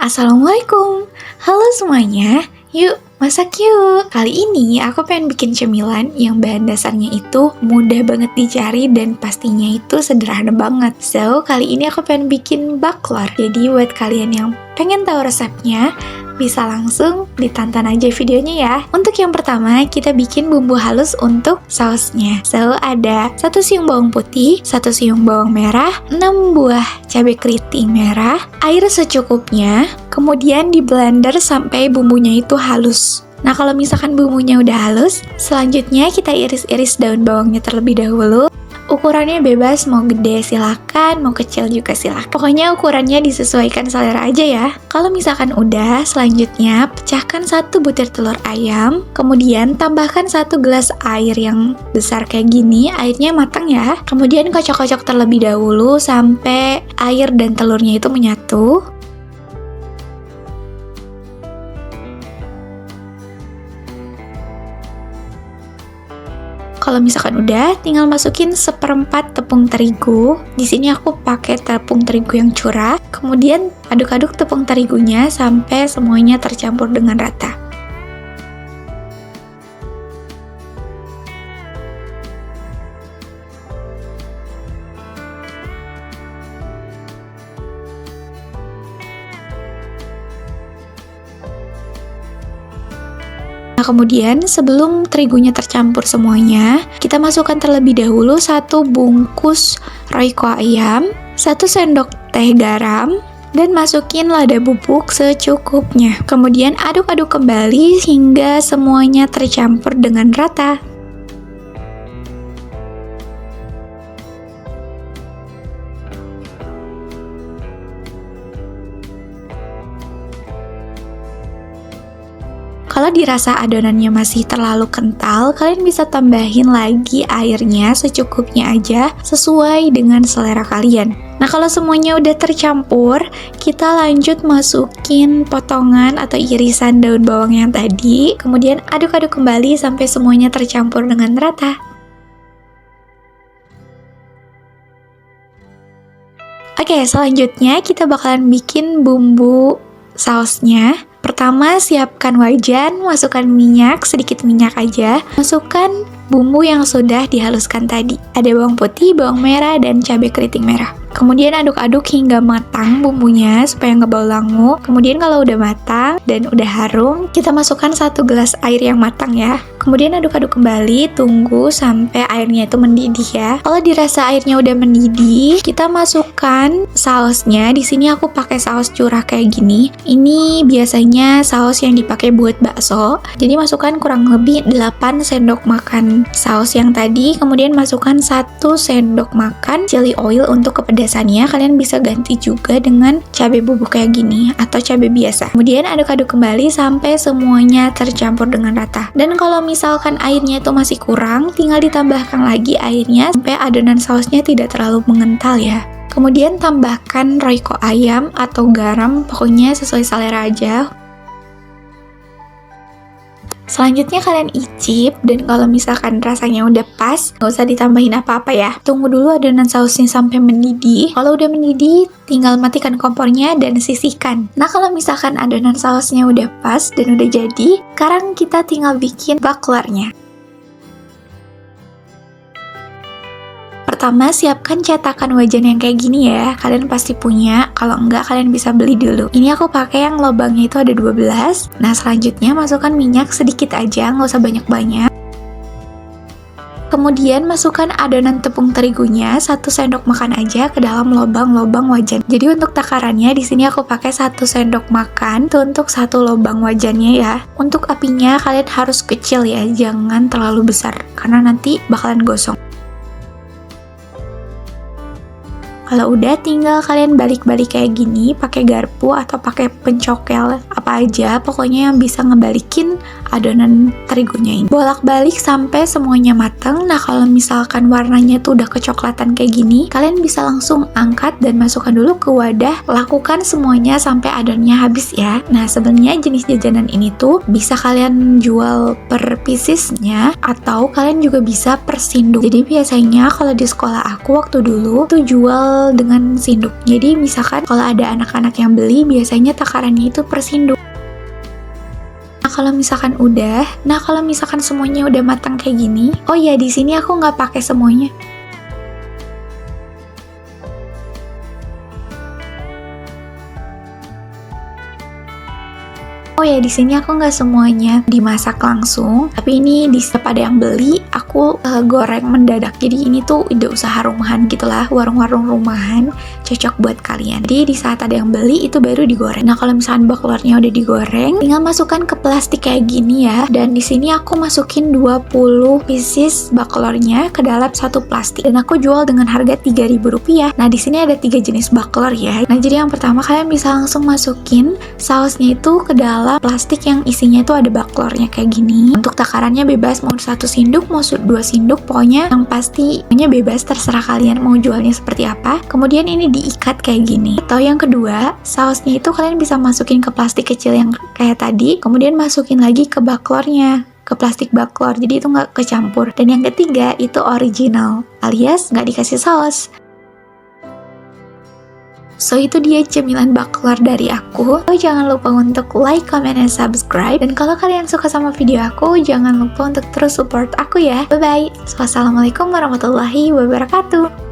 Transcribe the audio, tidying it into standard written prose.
Assalamualaikum. Halo semuanya. Yuk, masak yuk. Kali ini aku pengen bikin cemilan yang bahan dasarnya itu mudah banget dicari dan pastinya itu sederhana banget. So, kali ini aku pengen bikin baklor. Jadi buat kalian yang pengen tahu resepnya, bisa langsung ditonton aja videonya ya. Untuk yang pertama, kita bikin bumbu halus untuk sausnya. So, ada 1 siung bawang putih, 1 siung bawang merah, 6 buah cabai keriting merah, air secukupnya, kemudian di blender sampai bumbunya itu halus. Nah, kalau misalkan bumbunya udah halus, selanjutnya kita iris-iris daun bawangnya terlebih dahulu. Ukurannya bebas, mau gede silakan, mau kecil juga silakan. Pokoknya ukurannya disesuaikan selera aja ya. Kalau misalkan udah, selanjutnya pecahkan 1 butir telur ayam, kemudian tambahkan 1 gelas air yang besar kayak gini, airnya matang ya. Kemudian kocok-kocok terlebih dahulu sampai air dan telurnya itu menyatu. Kalau misalkan udah, tinggal masukin 1/4 tepung terigu. Di sini aku pakai tepung terigu yang curah. Kemudian aduk-aduk tepung terigunya sampai semuanya tercampur dengan rata. Nah, kemudian sebelum terigunya tercampur semuanya, kita masukkan terlebih dahulu 1 bungkus royco ayam, 1 sendok teh garam, dan masukin lada bubuk secukupnya. Kemudian aduk-aduk kembali hingga semuanya tercampur dengan rata. Kalau dirasa adonannya masih terlalu kental, kalian bisa tambahin lagi airnya secukupnya aja sesuai dengan selera kalian. Nah, kalau semuanya udah tercampur, kita lanjut masukin potongan atau irisan daun bawang yang tadi, kemudian aduk-aduk kembali sampai semuanya tercampur dengan rata. Oke, selanjutnya kita bakalan bikin bumbu sausnya. Pertama, siapkan wajan, masukkan minyak, sedikit minyak aja. Masukkan bumbu yang sudah dihaluskan tadi. Ada bawang putih, bawang merah, dan cabai keriting merah. Kemudian aduk-aduk hingga matang bumbunya supaya nggak bau langu. Kemudian kalau udah matang dan udah harum, kita masukkan 1 gelas air yang matang ya. Kemudian aduk-aduk kembali, tunggu sampai airnya itu mendidih ya. Kalau dirasa airnya udah mendidih, kita masukkan sausnya. Di sini aku pakai saus curah kayak gini. Ini biasanya saus yang dipakai buat bakso. Jadi masukkan kurang lebih 8 sendok makan saus yang tadi. Kemudian masukkan 1 sendok makan chili oil untuk kepedasannya. Kalian bisa ganti juga dengan cabai bubuk kayak gini atau cabai biasa. Kemudian aduk-aduk kembali sampai semuanya tercampur dengan rata. Dan kalau misalkan airnya itu masih kurang, tinggal ditambahkan lagi airnya sampai adonan sausnya tidak terlalu mengental ya. Kemudian tambahkan royco ayam atau garam, pokoknya sesuai selera aja. Selanjutnya kalian icip, dan kalau misalkan rasanya udah pas, nggak usah ditambahin apa-apa ya. Tunggu dulu adonan sausnya sampai mendidih. Kalau udah mendidih, tinggal matikan kompornya dan sisihkan. Nah, kalau misalkan adonan sausnya udah pas dan udah jadi, sekarang kita tinggal bikin baklornya. Pertama, siapkan cetakan wajan yang kayak gini ya. Kalian pasti punya, kalau enggak kalian bisa beli dulu. Ini aku pakai yang lubangnya itu ada 12. Nah, selanjutnya masukkan minyak sedikit aja, nggak usah banyak-banyak. Kemudian masukkan adonan tepung terigunya 1 sendok makan aja ke dalam lubang-lubang wajan. Jadi untuk takarannya di sini aku pakai 1 sendok makan tuh untuk 1 lubang wajannya ya. Untuk apinya kalian harus kecil ya, jangan terlalu besar karena nanti bakalan gosong. Kalau udah, tinggal kalian balik-balik kayak gini pakai garpu atau pakai pencokel apa aja, pokoknya yang bisa ngebalikin adonan terigunya ini. Bolak-balik sampai semuanya matang. Nah, kalau misalkan warnanya tuh udah kecoklatan kayak gini, kalian bisa langsung angkat dan masukkan dulu ke wadah. Lakukan semuanya sampai adonannya habis ya. Nah, sebenarnya jenis jajanan ini tuh bisa kalian jual per piecesnya atau kalian juga bisa per sinduk. Jadi biasanya kalau di sekolah aku waktu dulu tuh jual dengan sinduk. Jadi misalkan kalau ada anak-anak yang beli, biasanya takarannya itu per sinduk. Kalau misalkan semuanya udah matang kayak gini, oh ya di sini aku nggak pakai semuanya. Oh ya, di sini aku nggak semuanya dimasak langsung, tapi ini di setiap ada yang beli, aku goreng mendadak. Jadi ini tuh ide usaha rumahan gitulah, warung-warung rumahan, cocok buat kalian. Jadi di saat ada yang beli itu baru digoreng. Nah, kalau misalkan baklornya udah digoreng, tinggal masukkan ke plastik kayak gini ya. Dan di sini aku masukin 20 pieces baklornya ke dalam satu plastik. Dan aku jual dengan harga Rp3.000. Nah, di sini ada 3 jenis baklor ya. Nah, jadi yang pertama kalian bisa langsung masukin sausnya itu ke dalam plastik yang isinya itu ada baklornya kayak gini. Untuk takarannya bebas, mau 1 sendok, mau 2 sendok, pokoknya yang pasti bebas, terserah kalian mau jualnya seperti apa. Kemudian ini diikat kayak gini. Atau yang kedua, sausnya itu kalian bisa masukin ke plastik kecil yang kayak tadi, kemudian masukin lagi ke baklornya, ke plastik baklor, jadi itu nggak kecampur. Dan yang ketiga itu original, alias nggak dikasih saus. So itu dia cemilan baklor dari aku. So, jangan lupa untuk like, comment, and subscribe. Dan kalau kalian suka sama video aku, jangan lupa untuk terus support aku ya. Bye bye. Wassalamualaikum warahmatullahi wabarakatuh.